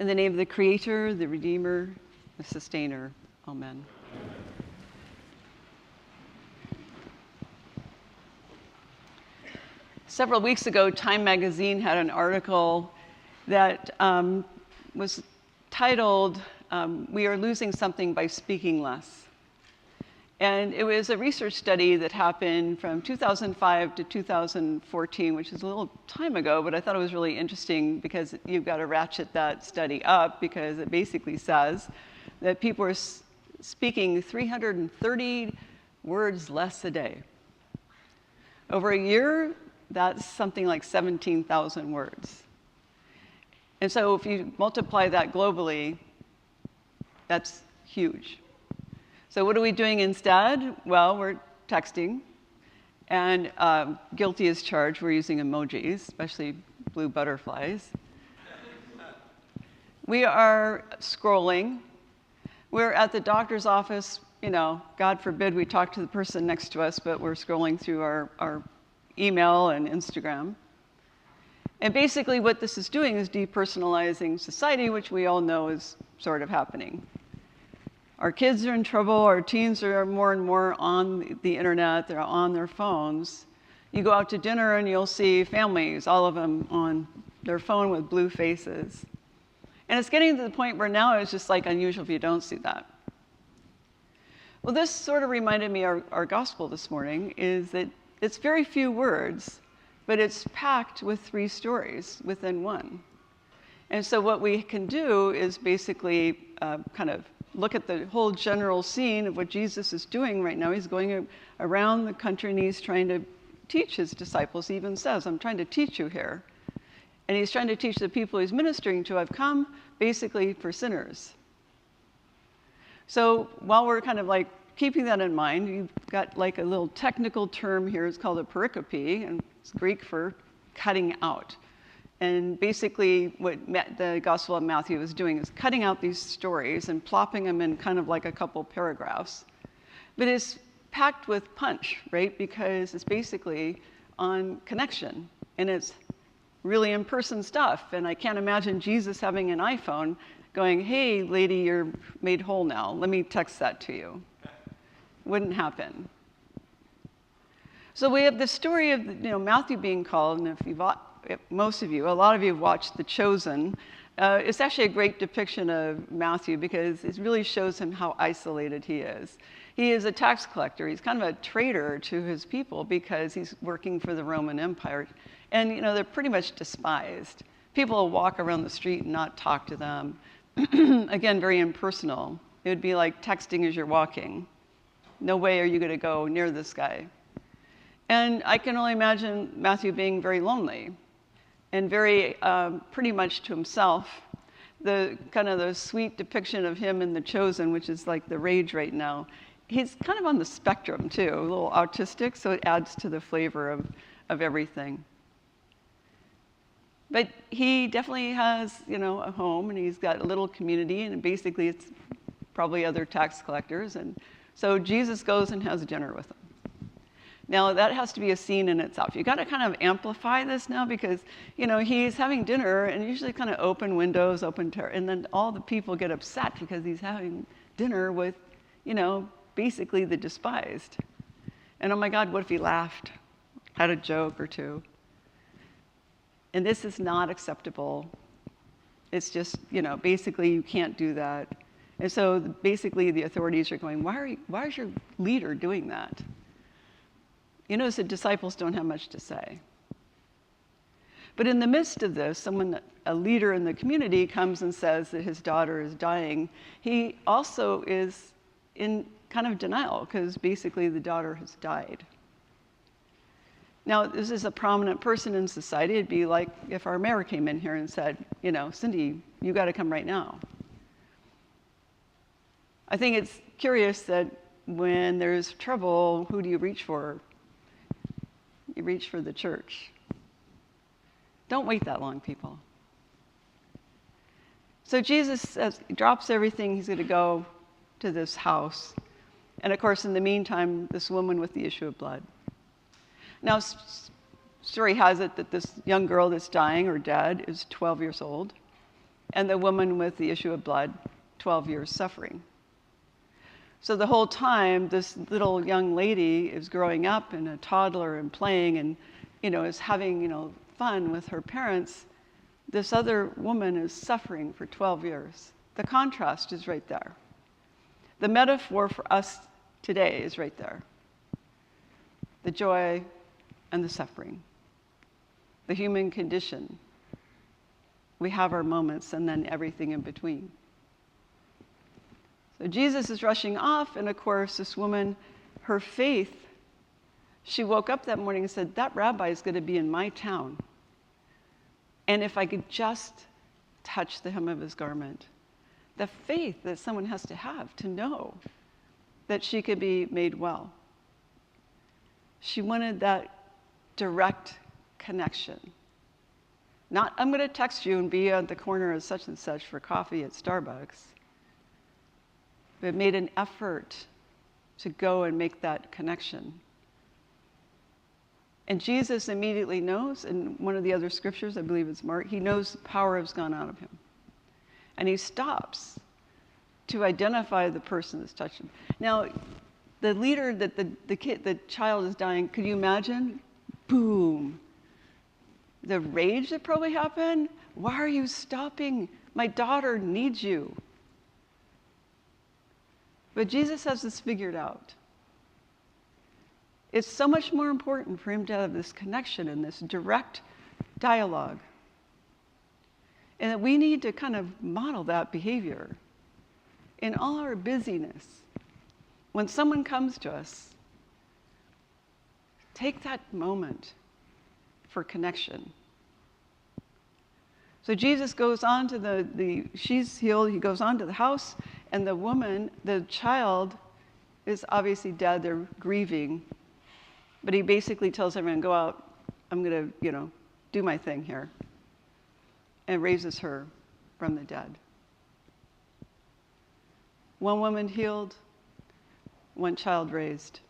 In the name of the Creator, the Redeemer, the Sustainer. Amen. Several weeks ago, Time magazine had an article that was titled, "We Are Losing Something by Speaking Less." And it was a research study that happened from 2005 to 2014, which is a little time ago, but I thought it was really interesting because you've got to ratchet that study up, because it basically says that people are speaking 330 words less a day. Over a year, that's something like 17,000 words. And so if you multiply that globally, that's huge. So what are we doing instead? Well, we're texting, and guilty as charged, we're using emojis, especially blue butterflies. We are scrolling. We're at the doctor's office, God forbid we talk to the person next to us, but we're scrolling through our email and Instagram. And basically what this is doing is depersonalizing society, which we all know is sort of happening. Our kids are in trouble, our teens are more and more on the internet, they're on their phones. You go out to dinner and you'll see families, all of them on their phone with blue faces. And it's getting to the point where now it's just like unusual if you don't see that. Well, this sort of reminded me our gospel this morning is that it's very few words, but it's packed with 3 stories within one. And so what we can do is basically kind of look at the whole general scene of what Jesus is doing right now. He's going around the country and he's trying to teach his disciples. He even says, "I'm trying to teach you here." And he's trying to teach the people he's ministering to, "I've come basically for sinners." So while we're kind of like keeping that in mind, you've got like a little technical term here. It's called a pericope, and it's Greek for cutting out. And basically what the Gospel of Matthew is doing is cutting out these stories and plopping them in kind of like a couple paragraphs. But it's packed with punch, right? Because it's basically on connection, and it's really in-person stuff. And I can't imagine Jesus having an iPhone going, "Hey, lady, you're made whole now. Let me text that to you." Wouldn't happen. So we have the story of Matthew being called, and a lot of you have watched The Chosen. It's actually a great depiction of Matthew because it really shows him how isolated he is. He is a tax collector. He's kind of a traitor to his people because he's working for the Roman Empire. And they're pretty much despised. People will walk around the street and not talk to them. Again, very impersonal. It would be like texting as you're walking. No way are you going to go near this guy. And I can only imagine Matthew being very lonely and very pretty much to himself. The kind of the sweet depiction of him in The Chosen, which is like the rage right now, he's kind of on the spectrum too, a little autistic, so it adds to the flavor of everything. But he definitely has, a home, and he's got a little community, and basically it's probably other tax collectors. And so Jesus goes and has dinner with them. Now, that has to be a scene in itself. You've got to kind of amplify this now because, he's having dinner and usually kind of open windows, and then all the people get upset because he's having dinner with, basically the despised. And oh my God, what if he laughed, had a joke or two? And this is not acceptable. It's just, basically you can't do that. And so basically the authorities are going, why is your leader doing that? Notice the disciples don't have much to say. But in the midst of this, a leader in the community comes and says that his daughter is dying. He also is in kind of denial because basically the daughter has died. Now, this is a prominent person in society. It'd be like if our mayor came in here and said, "Cindy, you got to come right now." I think it's curious that when there's trouble, who do you reach for? You reach for the church. Don't wait that long, people. So Jesus drops everything. He's going to go to this house. And of course, in the meantime, this woman with the issue of blood. Now, story has it that this young girl that's dying or dead is 12 years old. and the woman with the issue of blood, 12 years suffering. So the whole time, this little young lady is growing up and a toddler and playing and, is having, fun with her parents. This other woman is suffering for 12 years. The contrast is right there. The metaphor for us today is right there. The joy and the suffering. The human condition. We have our moments and then everything in between. So Jesus is rushing off, and of course, this woman, her faith, she woke up that morning and said, that rabbi is going to be in my town. And if I could just touch the hem of his garment. The faith that someone has to know that she could be made well. She wanted that direct connection. Not, I'm going to text you and be at the corner of such and such for coffee at Starbucks. But made an effort to go and make that connection. And Jesus immediately knows, in one of the other scriptures, I believe it's Mark, he knows the power has gone out of him. And he stops to identify the person that's touched him. Now, the leader that the child is dying, could you imagine? Boom. The rage that probably happened. Why are you stopping? My daughter needs you. But Jesus has this figured out. It's so much more important for him to have this connection and this direct dialogue. And that we need to kind of model that behavior in all our busyness. When someone comes to us, take that moment for connection. So Jesus goes on to she's healed, he goes on to the house, and the woman, the child, is obviously dead, they're grieving. But he basically tells everyone, go out, I'm going to, do my thing here. And raises her from the dead. One woman healed, one child raised,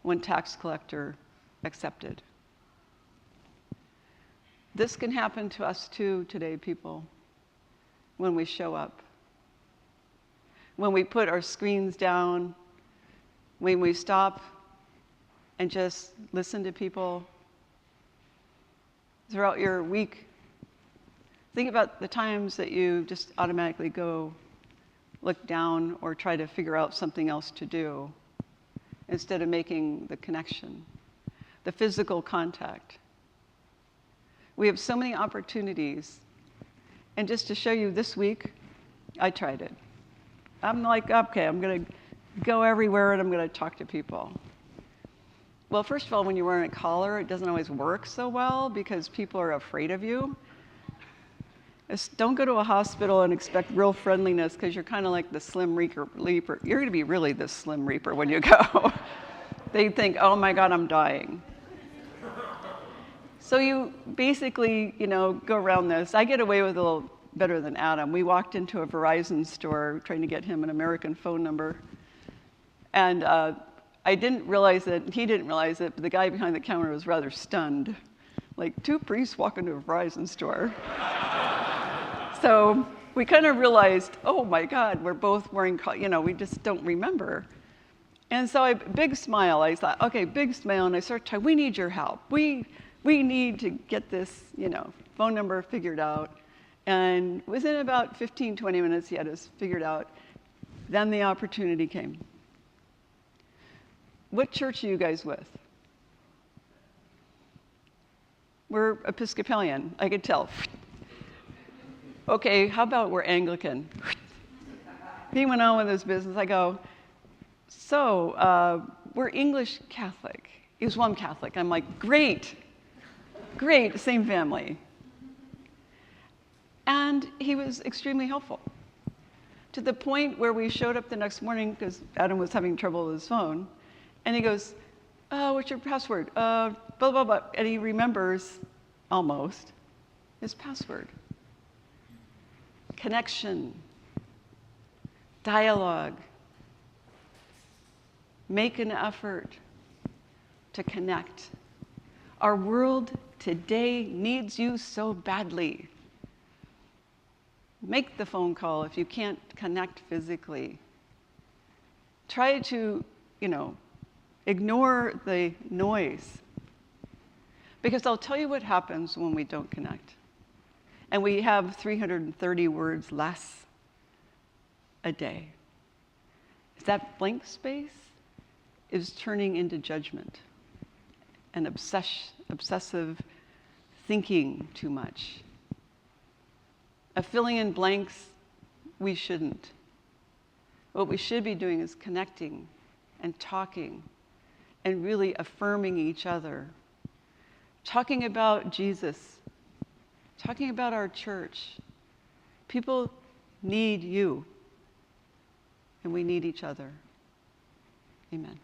one tax collector accepted. This can happen to us too today, people, when we show up. When we put our screens down, when we stop and just listen to people. Throughout your week, think about the times that you just automatically go look down or try to figure out something else to do instead of making the connection, the physical contact. We have so many opportunities. And just to show you this week, I tried it. I'm like, okay, I'm going to go everywhere and I'm going to talk to people. Well, first of all, when you're wearing a collar, it doesn't always work so well because people are afraid of you. Don't go to a hospital and expect real friendliness because you're kind of like the Slim Reaper. You're going to be really the Slim Reaper when you go. They think, oh my God, I'm dying. So you basically, go around this. I get away with a little better than Adam. We walked into a Verizon store trying to get him an American phone number. And I didn't realize it, he didn't realize it, but the guy behind the counter was rather stunned. Like, 2 priests walk into a Verizon store. So we kind of realized, oh my God, we're both wearing, we just don't remember. And so big smile, I thought, okay, big smile, and I started talking, we need your help. We need to get this, phone number figured out. And within about 15, 20 minutes, he had us figured out. Then the opportunity came. What church are you guys with? We're Episcopalian, I could tell. Okay, how about we're Anglican? He went on with his business. I go, so we're English Catholic. He was, well, I'm Catholic. I'm like, great, same family. And he was extremely helpful. To the point where we showed up the next morning, because Adam was having trouble with his phone, and he goes, what's your password? Blah, blah, blah. And he remembers, almost, his password. Connection. Dialogue. Make an effort to connect. Our world today needs you so badly. Make the phone call if you can't connect physically. Try to, ignore the noise. Because I'll tell you what happens when we don't connect. And we have 330 words less a day. That blank space is turning into judgment and obsessive thinking too much. Of filling in blanks we shouldn't. What we should be doing is connecting and talking and really affirming each other. Talking about Jesus. Talking about our church. People need you. And we need each other. Amen.